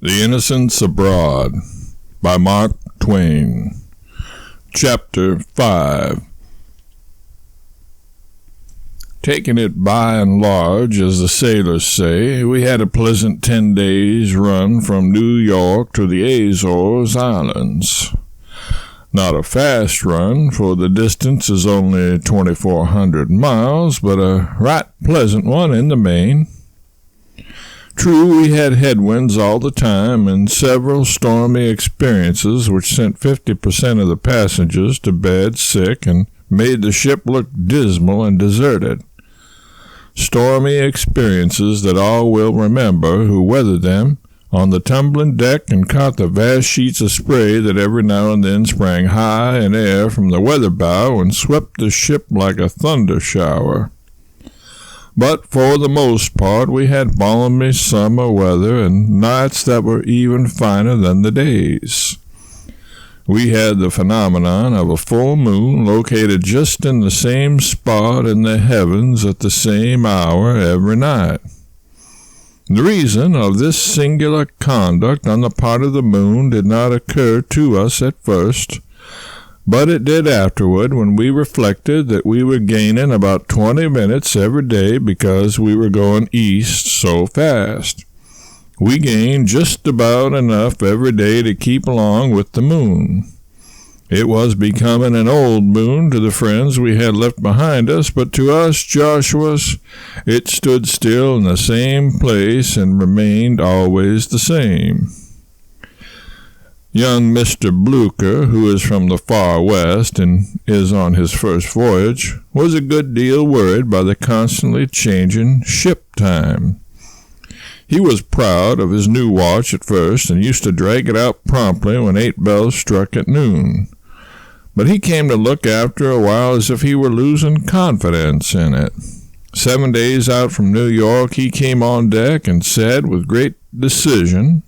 The Innocents Abroad by Mark Twain. Chapter 5. Taking it by and large, as the sailors say, we had a pleasant 10 days' run from New York to the Azores Islands. Not a fast run, for the distance is only 2,400 miles, but a right pleasant one in the main. True, we had headwinds all the time and several stormy experiences which sent 50% of the passengers to bed sick and made the ship look dismal and deserted. Stormy experiences that all will remember who weathered them on the tumbling deck and caught the vast sheets of spray that every now and then sprang high in air from the weather bow and swept the ship like a thunder shower. But for the most part we had balmy summer weather and nights that were even finer than the days. We had the phenomenon of a full moon located just in the same spot in the heavens at the same hour every night. The reason of this singular conduct on the part of the moon did not occur to us at first, but it did afterward when we reflected that we were gaining about 20 minutes every day because we were going east so fast. We gained just about enough every day to keep along with the moon. It was becoming an old moon to the friends we had left behind us, but to us Joshua's it stood still in the same place and remained always the same. Young Mr. Blucher, who is from the far west and is on his first voyage, was a good deal worried by the constantly changing ship time. He was proud of his new watch at first and used to drag it out promptly when 8 bells struck at noon. But he came to look after a while as if he were losing confidence in it. 7 days out from New York he came on deck and said with great decision,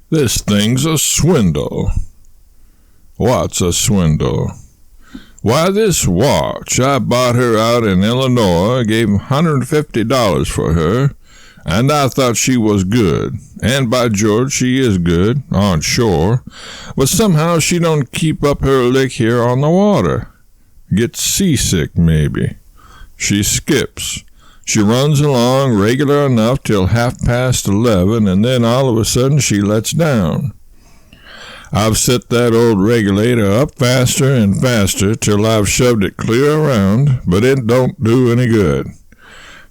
"This thing's a swindle." "What's a swindle?" "Why, this watch. I bought her out in Illinois, gave $150 for her, and I thought she was good. And by George, she is good, on shore. But somehow she don't keep up her lick here on the water. Gets seasick, maybe. She skips. She runs along regular enough till 11:30, and then all of a sudden she lets down. I've set that old regulator up faster and faster till I've shoved it clear around, but it don't do any good.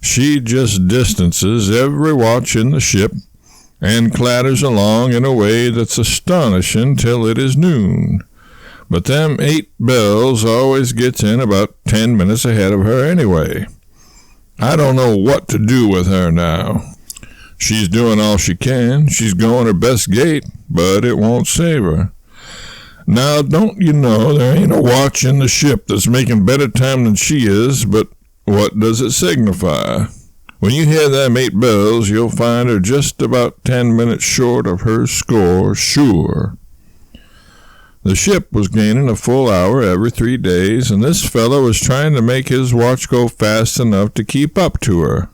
She just distances every watch in the ship and clatters along in a way that's astonishing till it is noon. But them 8 bells always gets in about 10 minutes ahead of her anyway. I don't know what to do with her now. She's doing all she can. She's going her best gait, but it won't save her. Now, don't you know there ain't a watch in the ship that's making better time than she is, but what does it signify? When you hear them 8 bells, you'll find her just about 10 minutes short of her score, sure. The ship was gaining a full hour every 3 days, and this fellow was trying to make his watch go fast enough to keep up to her.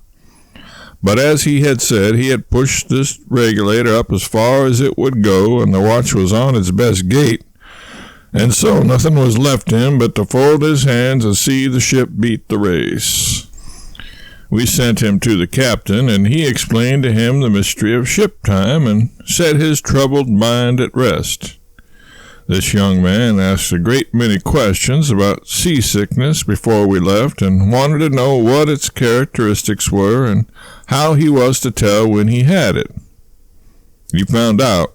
But as he had said, he had pushed this regulator up as far as it would go, and the watch was on its best gait, and so nothing was left him but to fold his hands and see the ship beat the race. We sent him to the captain, and he explained to him the mystery of ship time and set his troubled mind at rest. This young man asked a great many questions about seasickness before we left and wanted to know what its characteristics were and how he was to tell when he had it. He found out.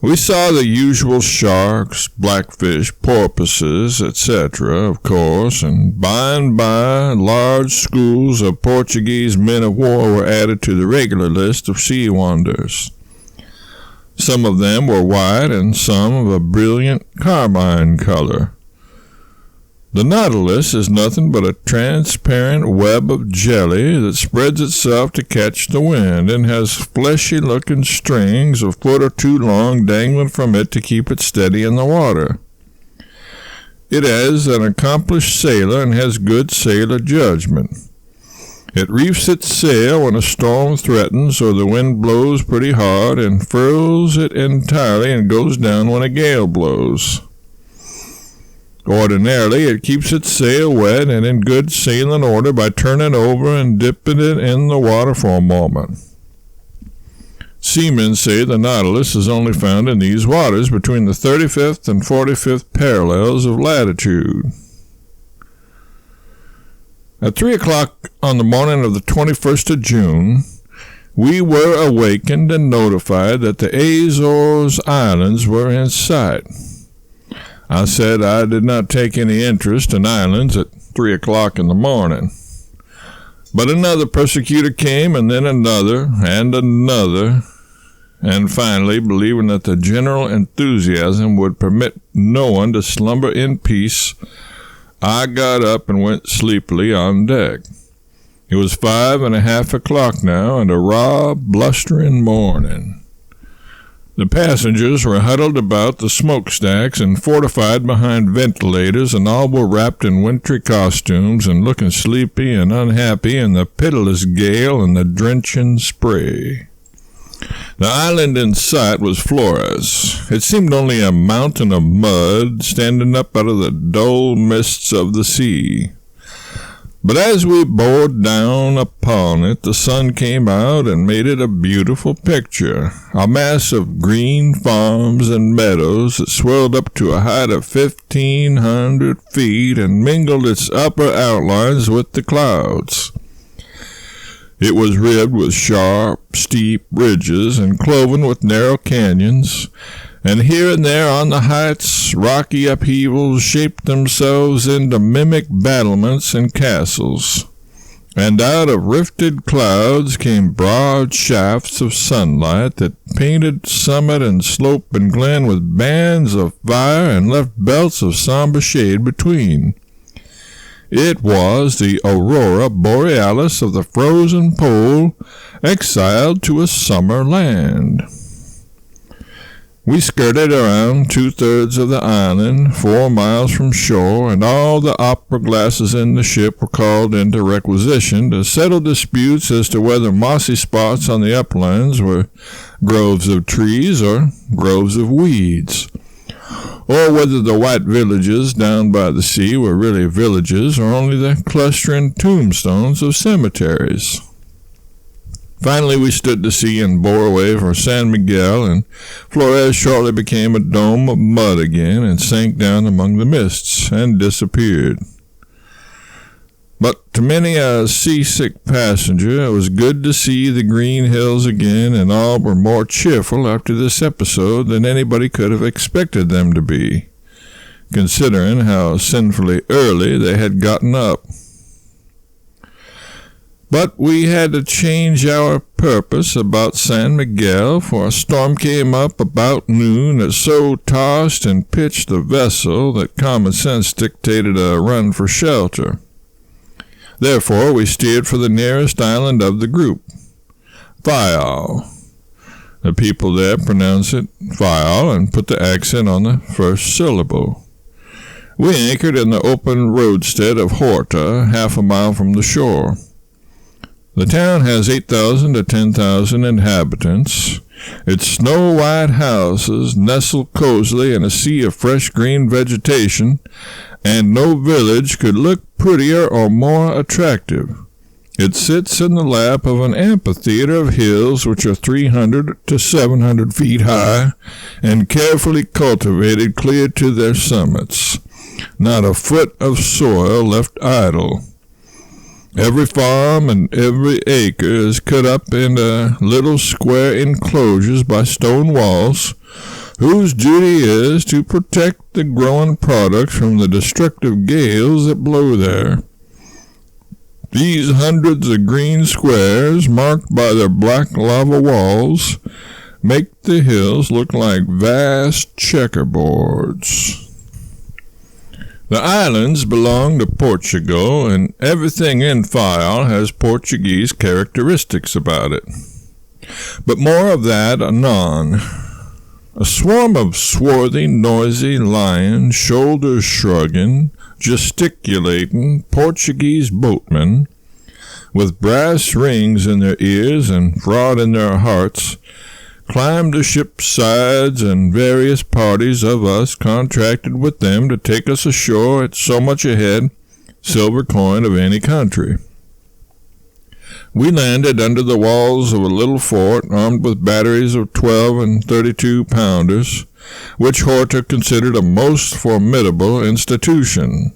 We saw the usual sharks, blackfish, porpoises, etc., of course, and by large schools of Portuguese men of war were added to the regular list of sea wonders. Some of them were white and some of a brilliant carmine color. The Nautilus is nothing but a transparent web of jelly that spreads itself to catch the wind and has fleshy-looking strings a foot or 2 long dangling from it to keep it steady in the water. It is an accomplished sailor and has good sailor judgment. It reefs its sail when a storm threatens or the wind blows pretty hard and furls it entirely and goes down when a gale blows. Ordinarily, it keeps its sail wet and in good sailing order by turning over and dipping it in the water for a moment. Seamen say the Nautilus is only found in these waters between the 35th and 45th parallels of latitude. At 3 o'clock on the morning of the 21st of June, we were awakened and notified that the Azores Islands were in sight. I said I did not take any interest in islands at 3 o'clock in the morning. But another persecutor came, and then another, and another, and finally, believing that the general enthusiasm would permit no one to slumber in peace, I got up and went sleepily on deck. It was 5:30 o'clock now, and a raw, blustering morning. The passengers were huddled about the smokestacks and fortified behind ventilators, and all were wrapped in wintry costumes and looking sleepy and unhappy in the pitiless gale and the drenching spray. The island in sight was Flores. It seemed only a mountain of mud standing up out of the dull mists of the sea. But as we bore down upon it, the sun came out and made it a beautiful picture, a mass of green farms and meadows that swelled up to a height of 1,500 feet and mingled its upper outlines with the clouds. It was ribbed with sharp, steep ridges and cloven with narrow canyons, and here and there on the heights rocky upheavals shaped themselves into mimic battlements and castles, and out of rifted clouds came broad shafts of sunlight that painted summit and slope and glen with bands of fire and left belts of somber shade between. It was the aurora borealis of the frozen pole, exiled to a summer land. We skirted around 2/3 of the island, 4 miles from shore, and all the opera glasses in the ship were called into requisition to settle disputes as to whether mossy spots on the uplands were groves of trees or groves of weeds, or whether the white villages down by the sea were really villages or only the clustering tombstones of cemeteries. Finally, we stood to sea and bore away for San Miguel, and Flores shortly became a dome of mud again and sank down among the mists and disappeared. But to many a seasick passenger, it was good to see the green hills again, and all were more cheerful after this episode than anybody could have expected them to be, considering how sinfully early they had gotten up. But we had to change our purpose about San Miguel, for a storm came up about noon that so tossed and pitched the vessel that common sense dictated a run for shelter. Therefore, we steered for the nearest island of the group, Fayal. The people there pronounce it Fayal and put the accent on the first syllable. We anchored in the open roadstead of Horta, 1/2 mile from the shore. The town has 8,000 to 10,000 inhabitants. Its snow-white houses nestle cozily in a sea of fresh green vegetation, and no village could look prettier or more attractive. It sits in the lap of an amphitheater of hills which are 300 to 700 feet high and carefully cultivated clear to their summits. Not a foot of soil left idle. Every farm and every acre is cut up into little square enclosures by stone walls, whose duty is to protect the growing products from the destructive gales that blow there. These hundreds of green squares, marked by their black lava walls, make the hills look like vast checkerboards. The islands belong to Portugal, and everything in Fayal has Portuguese characteristics about it. But more of that anon. A swarm of swarthy, noisy, lying, shoulders shrugging, gesticulating Portuguese boatmen, with brass rings in their ears and fraud in their hearts, climbed the ship's sides, and various parties of us contracted with them to take us ashore at so much a head, silver coin of any country. We landed under the walls of a little fort armed with batteries of 12 and 32-pounders, which Horta considered a most formidable institution.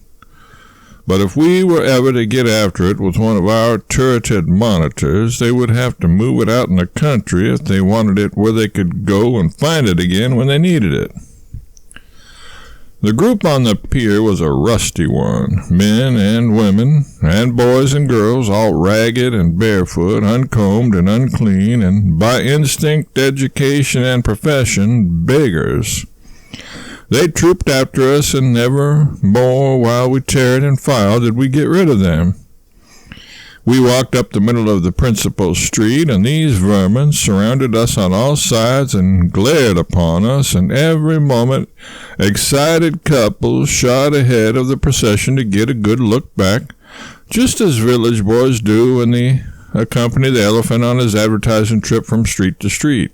But if we were ever to get after it with one of our turreted monitors, they would have to move it out in the country if they wanted it where they could go and find it again when they needed it. The group on the pier was a rusty one, men and women, and boys and girls, all ragged and barefoot, uncombed and unclean, and by instinct, education, and profession, beggars. They trooped after us, and never more while we tarried and filed did we get rid of them. We walked up the middle of the principal street, and these vermin surrounded us on all sides and glared upon us, and every moment excited couples shot ahead of the procession to get a good look back, just as village boys do when they accompany the elephant on his advertising trip from street to street.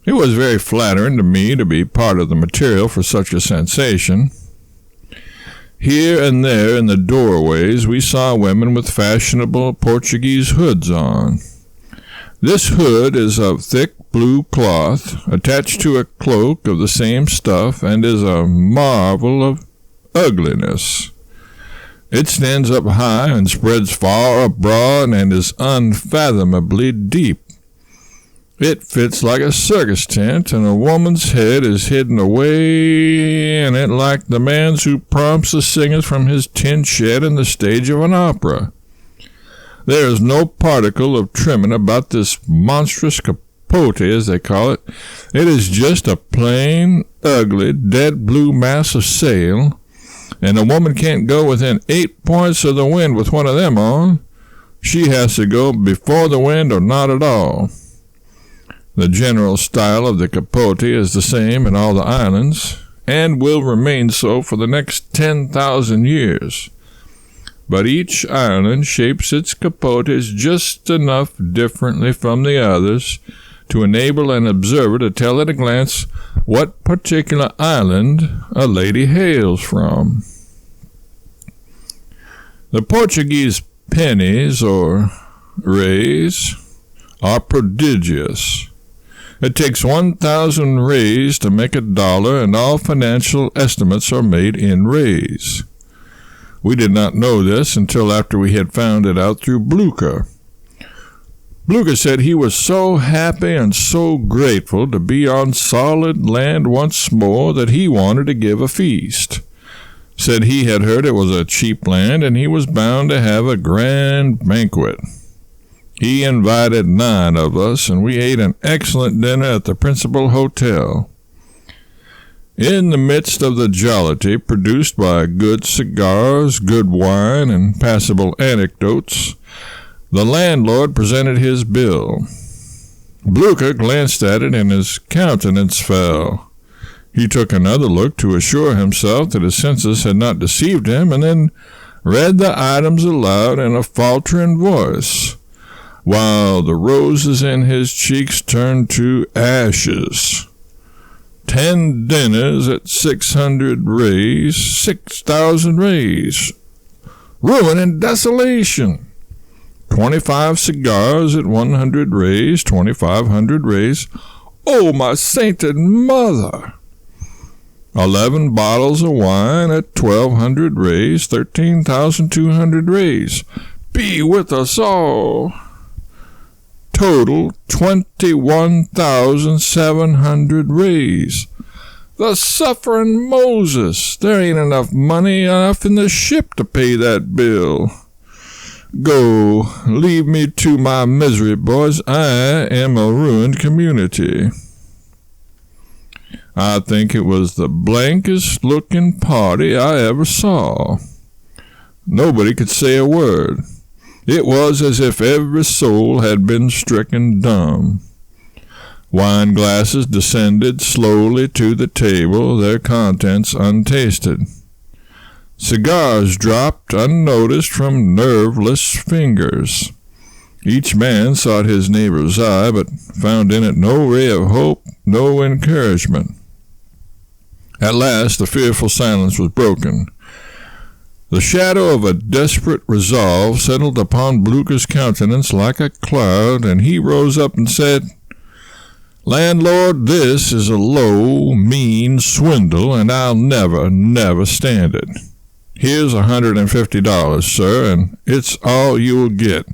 It was very flattering to me to be part of the material for such a sensation. Here and there in the doorways we saw women with fashionable Portuguese hoods on. This hood is of thick blue cloth, attached to a cloak of the same stuff, and is a marvel of ugliness. It stands up high and spreads far abroad and is unfathomably deep. It fits like a circus tent, and a woman's head is hidden away in it like the man's who prompts the singers from his tin shed in the stage of an opera. There is no particle of trimming about this monstrous capote, as they call it. It is just a plain, ugly, dead blue mass of sail, and a woman can't go within 8 points of the wind with one of them on. She has to go before the wind or not at all. The general style of the capote is the same in all the islands, and will remain so for the next 10,000 years. But each island shapes its capotes just enough differently from the others to enable an observer to tell at a glance what particular island a lady hails from. The Portuguese pennies, or reis, are prodigious. It takes 1,000 reis to make $1, and all financial estimates are made in reis. We did not know this until after we had found it out through Blucher. Blucher said he was so happy and so grateful to be on solid land once more that he wanted to give a feast. Said he had heard it was a cheap land, and he was bound to have a grand banquet. He invited 9 of us, and we ate an excellent dinner at the principal hotel. In the midst of the jollity produced by good cigars, good wine, and passable anecdotes, the landlord presented his bill. Blucher glanced at it, and his countenance fell. He took another look to assure himself that his senses had not deceived him, and then read the items aloud in a faltering voice, while the roses in his cheeks turned to ashes. 10 dinners at 600 reis, 6,000 reis. Ruin and desolation. 25 cigars at 100 reis, 2,500 reis. Oh, my sainted mother! 11 bottles of wine at 1,200 reis, 13,200 reis. Be with us all! Total 21,700 reis. The suffering Moses! There ain't enough money enough in the ship to pay that bill. Go, leave me to my misery, boys. I am a ruined community. I think it was the blankest looking party I ever saw. Nobody could say a word. It was as if every soul had been stricken dumb. Wine glasses descended slowly to the table, their contents untasted. Cigars dropped unnoticed from nerveless fingers. Each man sought his neighbor's eye, but found in it no ray of hope, no encouragement. At last the fearful silence was broken. The shadow of a desperate resolve settled upon Blucher's countenance like a cloud, and he rose up and said, "Landlord, this is a low, mean swindle, and I'll never stand it. Here's $150, sir, and it's all you'll get.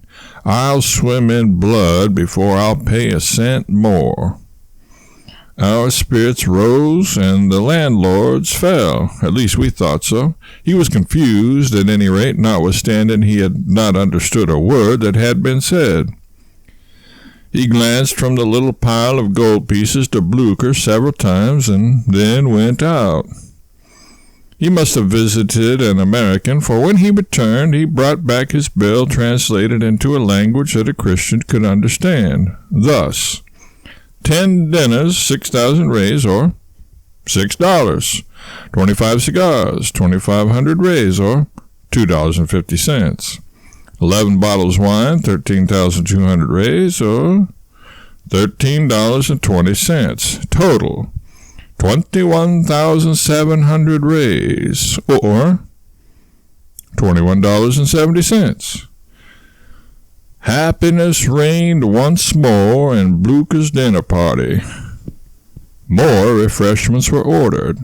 I'll swim in blood before I'll pay a cent more." Our spirits rose, and the landlord's fell. At least we thought so. He was confused, at any rate, notwithstanding he had not understood a word that had been said. He glanced from the little pile of gold pieces to Blucher several times, and then went out. He must have visited an American, for when he returned, he brought back his bill translated into a language that a Christian could understand. Thus, 10 dinners, 6,000 rays, or $6. 25 cigars, 2,500 rays, or $2.50. 11 bottles wine, 13,200 rays, or $13.20. Total, 21,700 rays, or $21.70. Happiness reigned once more in Blucher's dinner party. More refreshments were ordered.